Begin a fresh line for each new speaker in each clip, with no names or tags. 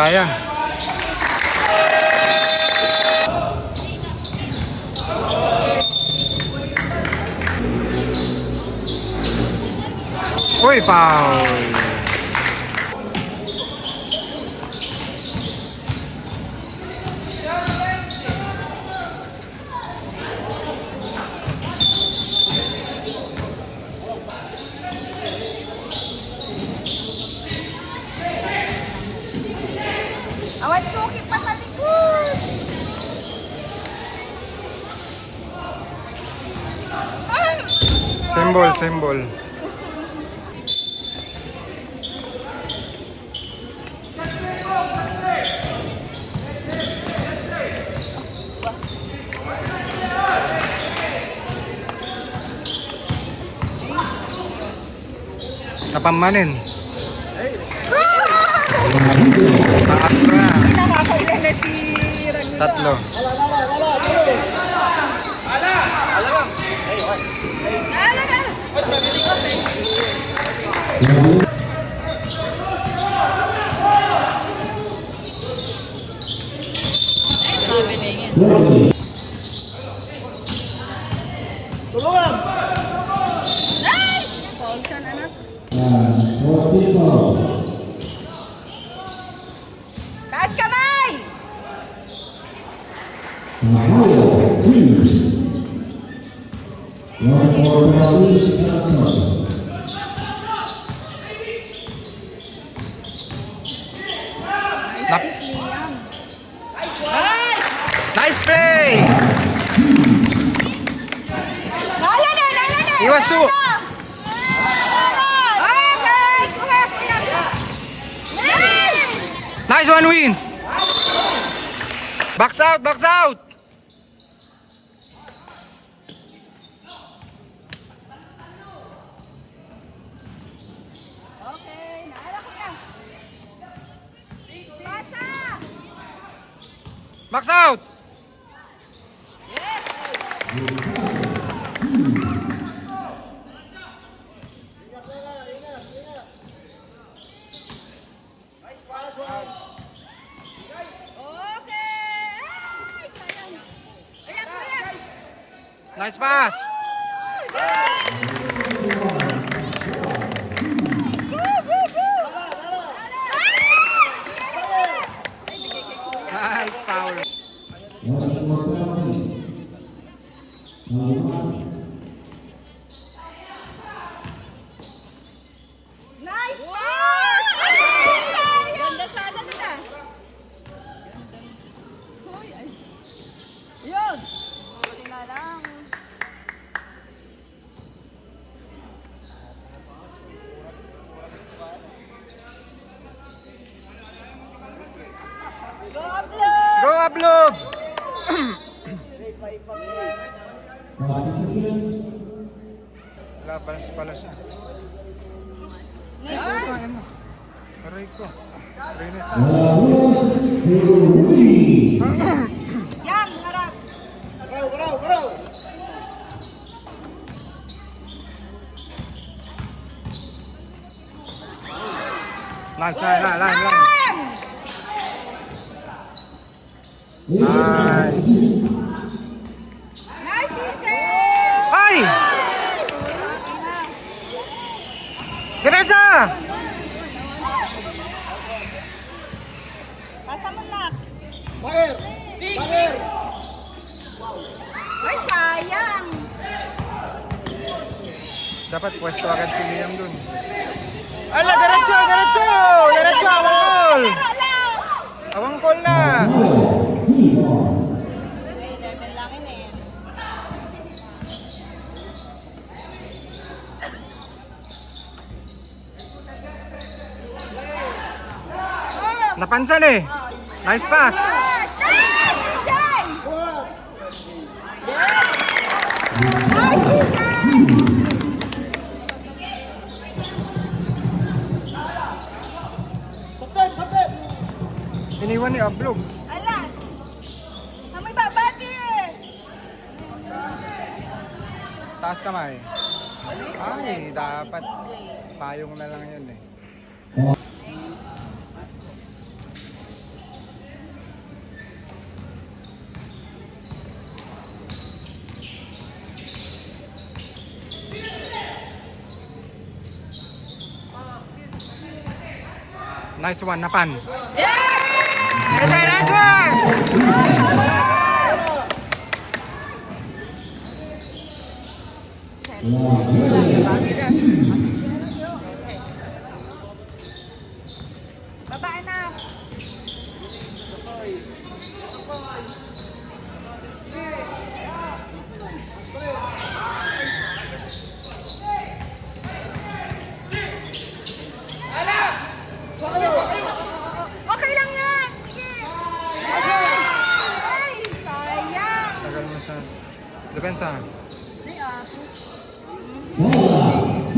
Kaya. Uy, foul.
Awan sukit pa sa likod.
Symbol. Napamanin. Taas na.
Nakakailan na si Raguna.
Tatlo.
Tulungan!
Paul Chan, anak. Taas kamay!
Nap.
Nice!
Nice play!
Lala na!
Iwasu!
Okay! Kuha!
Nice one wins! Box out!
Okay, naala ko yan. Pasa!
Box out!
Okay! Ay, sayang. Ayan po yan.
Nice pass! Nice foul!
Nice pass! Ganda sana nila. Hoy, ay. Yun! Buti na lang. Go, Ablo!
Go Ablog! Labas pala siya. Aray ko. Rinis.
Yan, harap.
Garaw!
Nice, line.
Yan!
Nice.
Nice, DJ!
Ay! Depensa!
Pasa mo na.
Fire!
Ay, sayang.
Dapat pwesto agad si Liam dun. Ala, diretso! Awang call! Awang call na! Napansan eh. Nice pass.
Sabtet!
Iniwan ni Ablog.
Ala! Amoy babati eh!
Taas kamay. Ay, dapat payong na lang yun eh. Nice one, napan.
Yeah!
Nice one!
Nabagi na. Baba na. Okay lang yan. Sige. Ay, sayang.
Tagal mo siya. Depensa.
Ay,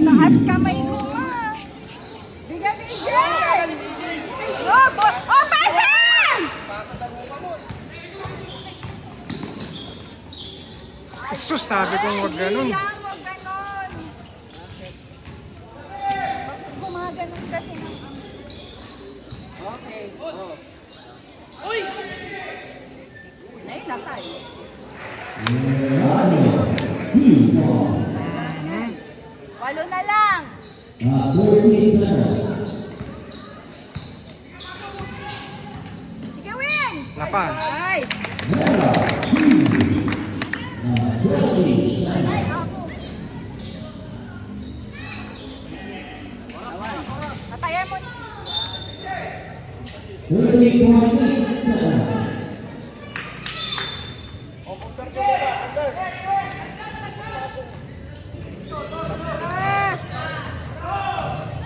taas kamay mo ah. Bigyan. Oh, boss. Oh, pasan!
Sus, sabi kong huwag ganun.
Huwag ganon. Gumaganon kasi ng okay. Uy! Ngayon na tayo. Walo na lang. Sige, win!
Napan.
Nice! Ay, ako. Natayan mo. Yes!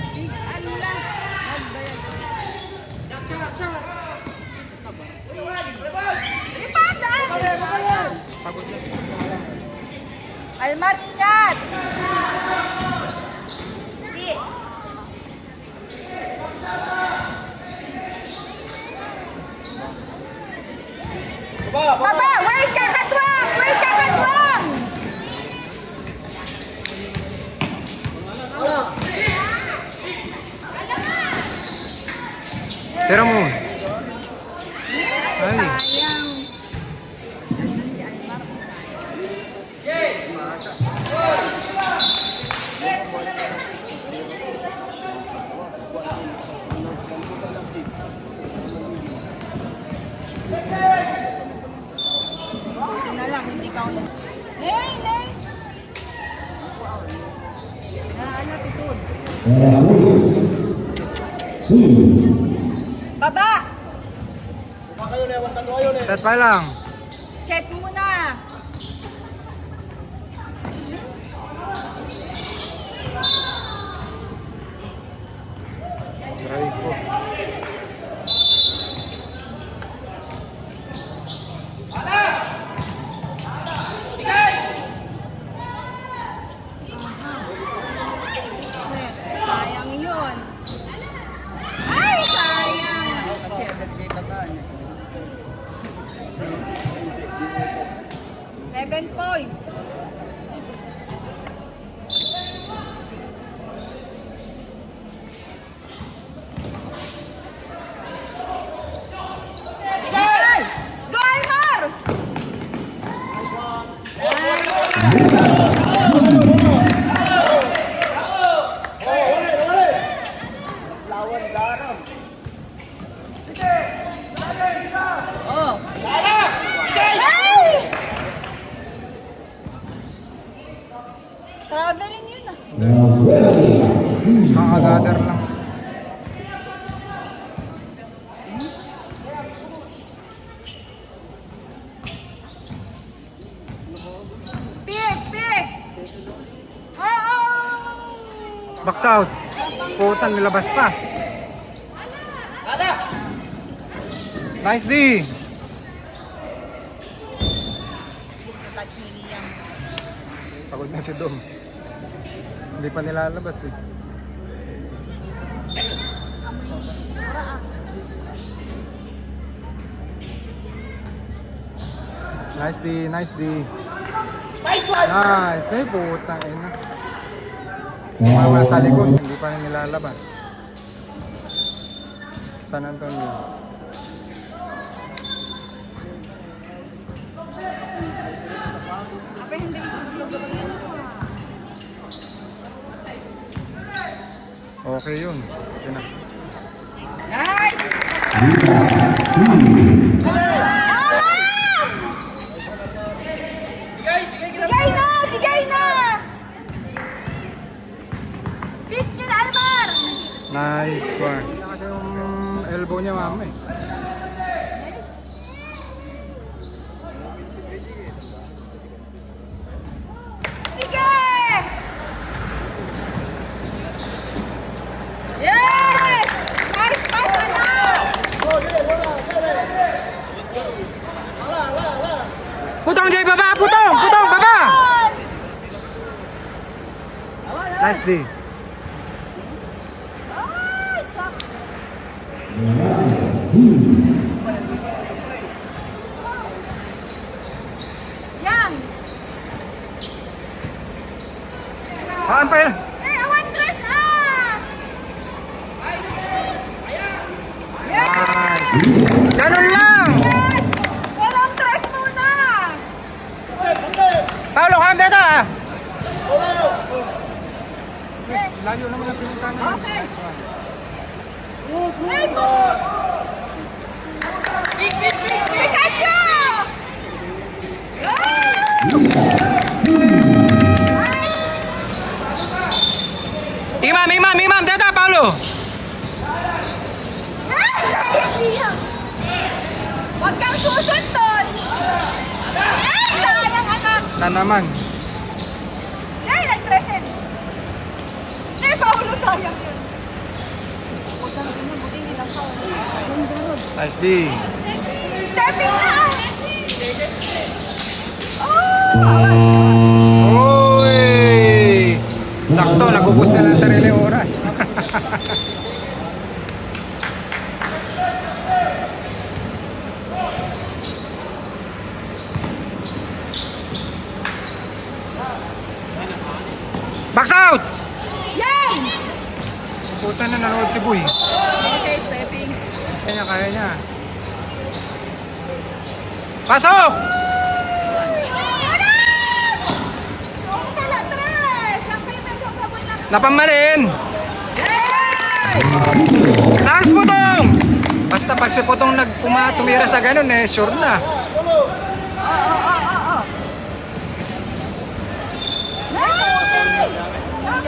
Big ano lang. Ipanda!
Pagod na.
Almar, ingat! Si. Baba! Wait ka, katwang! Wait ka, katwang!
Tira mo. Ay.
Sayang. Nandun si Almar. Buti na lang, hindi ka ulit. Nay! Nay! Naanap ito. Baba!
Baka kayo na, wag tayo kayo na.
Set pa lang.
Set muna.
Try ko.
Sayang yun. Ay, sayang. Kasi agad kayo baba. 7 points. Bigay! Go, Almar! Oh. Hey! Traveling yun ah.
Kakagather lang.
Pick! Pick! Oo!
Box out. Putan, nilabas pa. Nice D.
Touch ni Liam.
Pagod na si Dom. Hindi pa nilalabas eh. Nice D, nice D. Nice. May putang ina. Mama sa likod, hindi pa rin nilalabas. San Antonio.
Aba, hindi
Okay yun. Okay na.
Bigay na! Bigay na! Pitch niya na, Almar!
Nice one. Kasi yung elbow niya mama eh.
Sige! Yes! Nice pass, anak!
Putong Jay, baba! Putong! Putong! Baba! Nice D.
Ay, shucks. Yan!
Umpire!
Awan dress ah! Yes!
Nice! Ganun lang!
Yes! Walang dress muna!
Paulo, kam dito ah!
Yes.
Layo naman ang pinuntahan na.
Okay.
Nice one.
Hey, po! Pikachu!
Imam, dito Paulo!
Huwag kang susunod! Ay, sayang anak!
Na naman.
Ay, nag-threaten! Ay, Paulo, sayang yun! Huwag kang ganyan, buti nilang Paulo.
Nice D.
Stepping na!
Uy! Sakto, nagubos na ng sarili oras. Box out!
Yan!
Puta na nanood si Boy.
Okay, stepping.
Kaya niya. Pasok! Napamalin! Thanks Putong! Basta pag si Putong tumira sa ganun eh, sure na.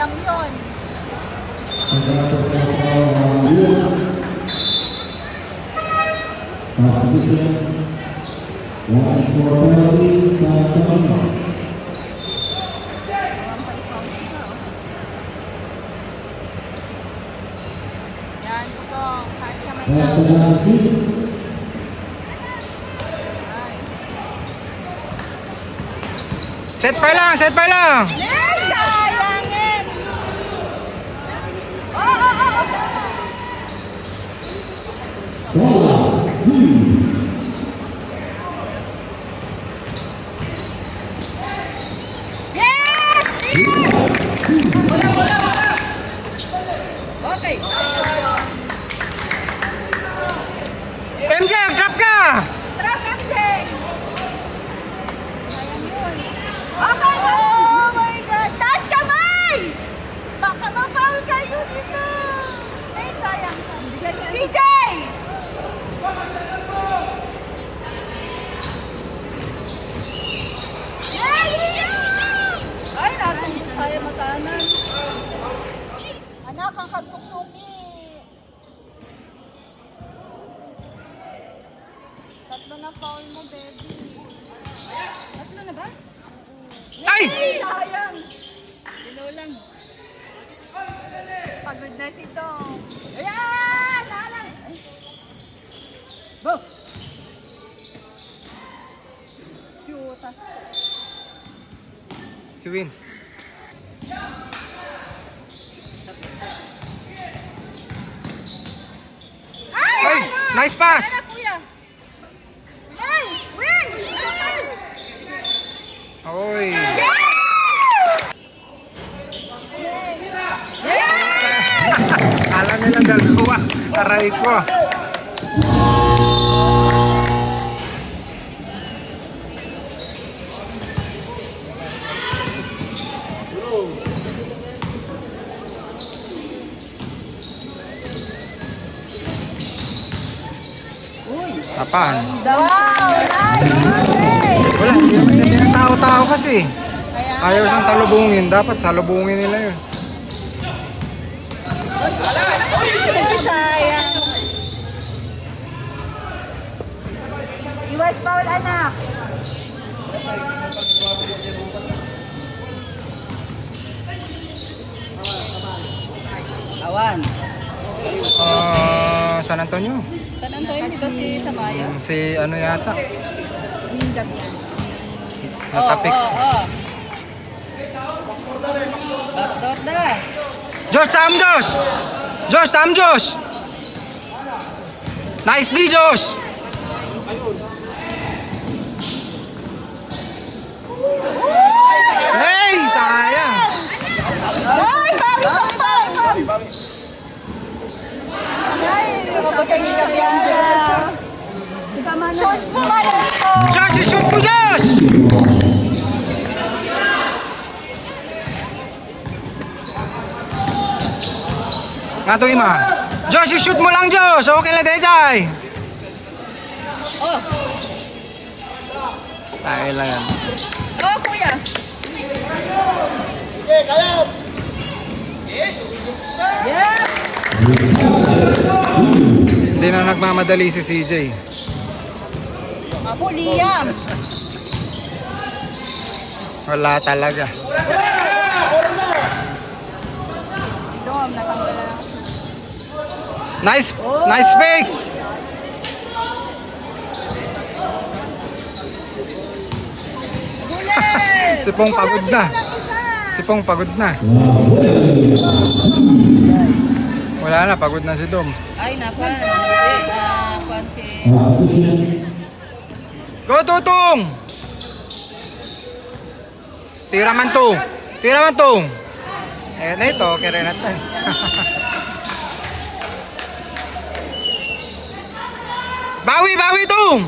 Yang yun. Yan, Putong. Kahit sa may
Set pa lang, set pa lang!
sayangin! Oh! Yes! Okay.
MJ, drop ka!
Trap MJ! Okay! Oh my God! Taas kamay! Baka ma-foul kayo dito! Ay, sayang. CJ! Ay, nasungkot sa'yo matanan. Anak, ang kagsuksuki. Tatlo na foul mo, baby. Tatlo na ba?
Ay!
Sayang! Sinulang. Pagod na si Tom. Ayan! Nalang! Go! Shoot!
Si Wins. Ay! Nice pass!
Ano, kuya? Ay! Win!
Oy!
Yes!
Alam nila dalawa. Aray ko. Tapan.
Wow! Nice! Okay!
Wala, hindi naman siya tinatao-tao kasi.
Kaya,
Ayaw siyang salubungin. Dapat salubungin nila yun.
sayang. Iwas foul, anak.
Awan.
San Antonio?
San Antonio, di ba si Tamayo?
Si ano yata?
Mindap yan.
Natapik.
Backdoor na.
Josh, Sam Josh! Josh, Sam Josh! Nice D, Josh! Hey, sayang!
Ay! Bawi! Nice! Magpapagingap yan. Short po kayo ito.
Josh, shoot mo, Josh! Nga to, Ima. Josh, shoot mo lang, Josh! Okay lang, Dejay!
Oh,
Tayo lang yan.
oh kuya.
Sige, kaya!
Yes!
Hindi na nagmamadali si CJ.
Ako, Liam.
Wala talaga.
Dom, natanggal na.
Nice, nice fake! Si Pong pagod na. Si Pong pagod na. Wala na, pagod na si Dom.
Ay, napan. Napan si...
Go, Tutong! Tira man tong. Tira man tong. Eh, na ito, kaya rin natin. Bawi, bawi tong!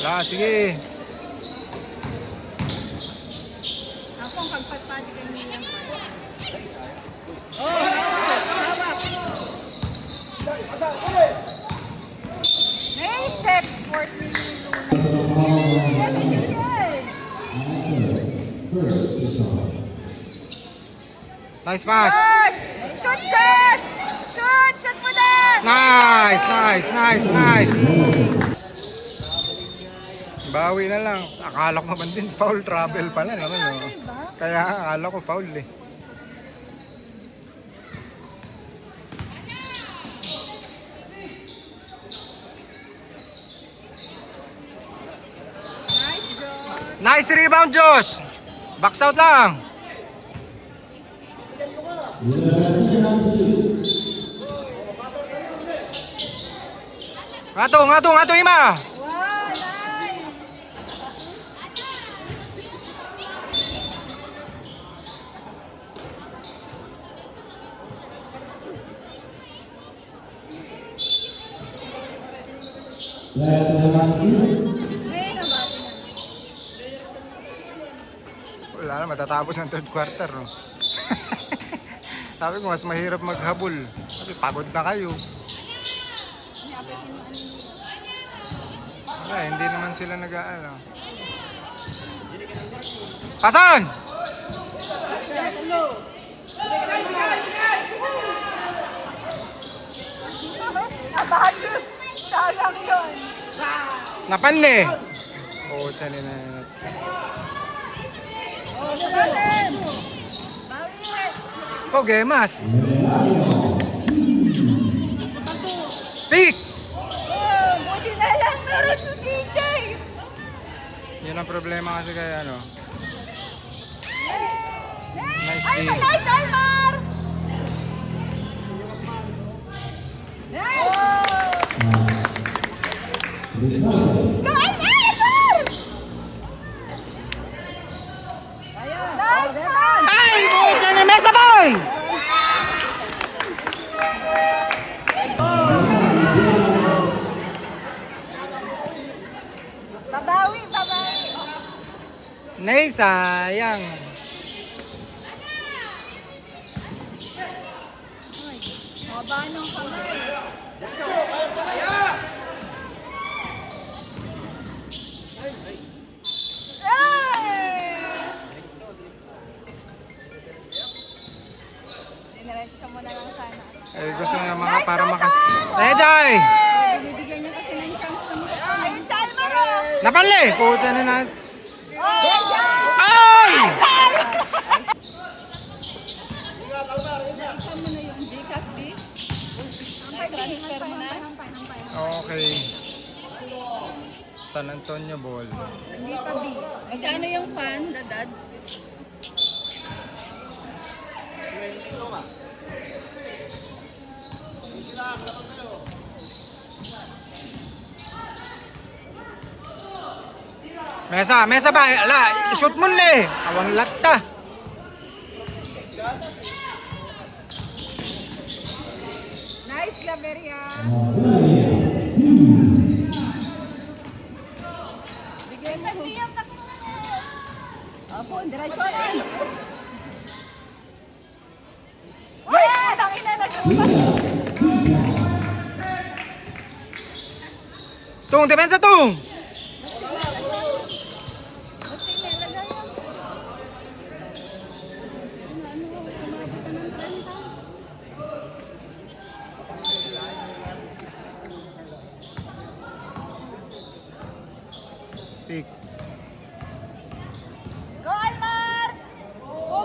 Wala, sige.
Ako ang pagpatpati kay Liam.
Oh, hawak.
Hey, set for Luna.
Nice pass.
Josh! Shoot, Josh! Shoot! Shoot mo na!
Nice, nice, nice, nice. Bawi na lang. Akala ko naman din foul travel pala naman. Oh. Kaya akala ko foul eh.
Nice, Josh!
Nice rebound, Josh. Box out lang. Ngato, Ima.
Wow, nice! Hey, nabati na.
Wala na, matatapos ang third quarter, no? Sabi ko, mas mahirap maghabol. Sabi, pagod na kayo. Wala, hindi naman sila nag-aano. Pasan!
Abado! Sayang yun!
Napanli! Oo, tali na.
Oh, natin! Bawi!
Oh, gemas! Pick!
Oh, buti na lang meron si CJ!
Yun ang problema kasi kaya ano. Nice
Ay,
game.
nice, Almar! Nice! Go, Almar! Nice, man!
Ay! Buta na mesa, boy!
Babawi!
Nay, sayang.
Baba ng kamay. Diniretso mo na lang sana.
Eh, gusto niya mga para makas... Nejay!
Bibigyan niya kasi ng chance na Ay, Salvaro!
Napanli! Puta na natin.
Benjan!
Ay!
Saan mo na yung Gcash, B? Transfer mo na?
Okay. San Antonio Ball.
Hindi pa B.
Magkano yung pan, dadad?
Mesa ba? Ala, shoot mo na eh. Awang latta.
Nice, Laveria. Bigyan mo. Apo, diretso na. Uy! Tangin na nagsuba.
Tung, depensa tung! Pick.
Go, Almar!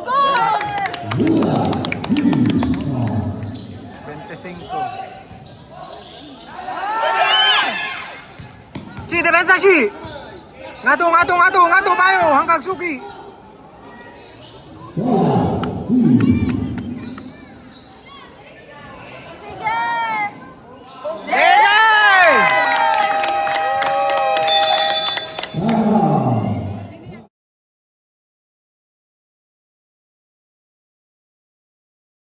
Go!
25. Si, depensa si! Ngato payo, hanggang suki.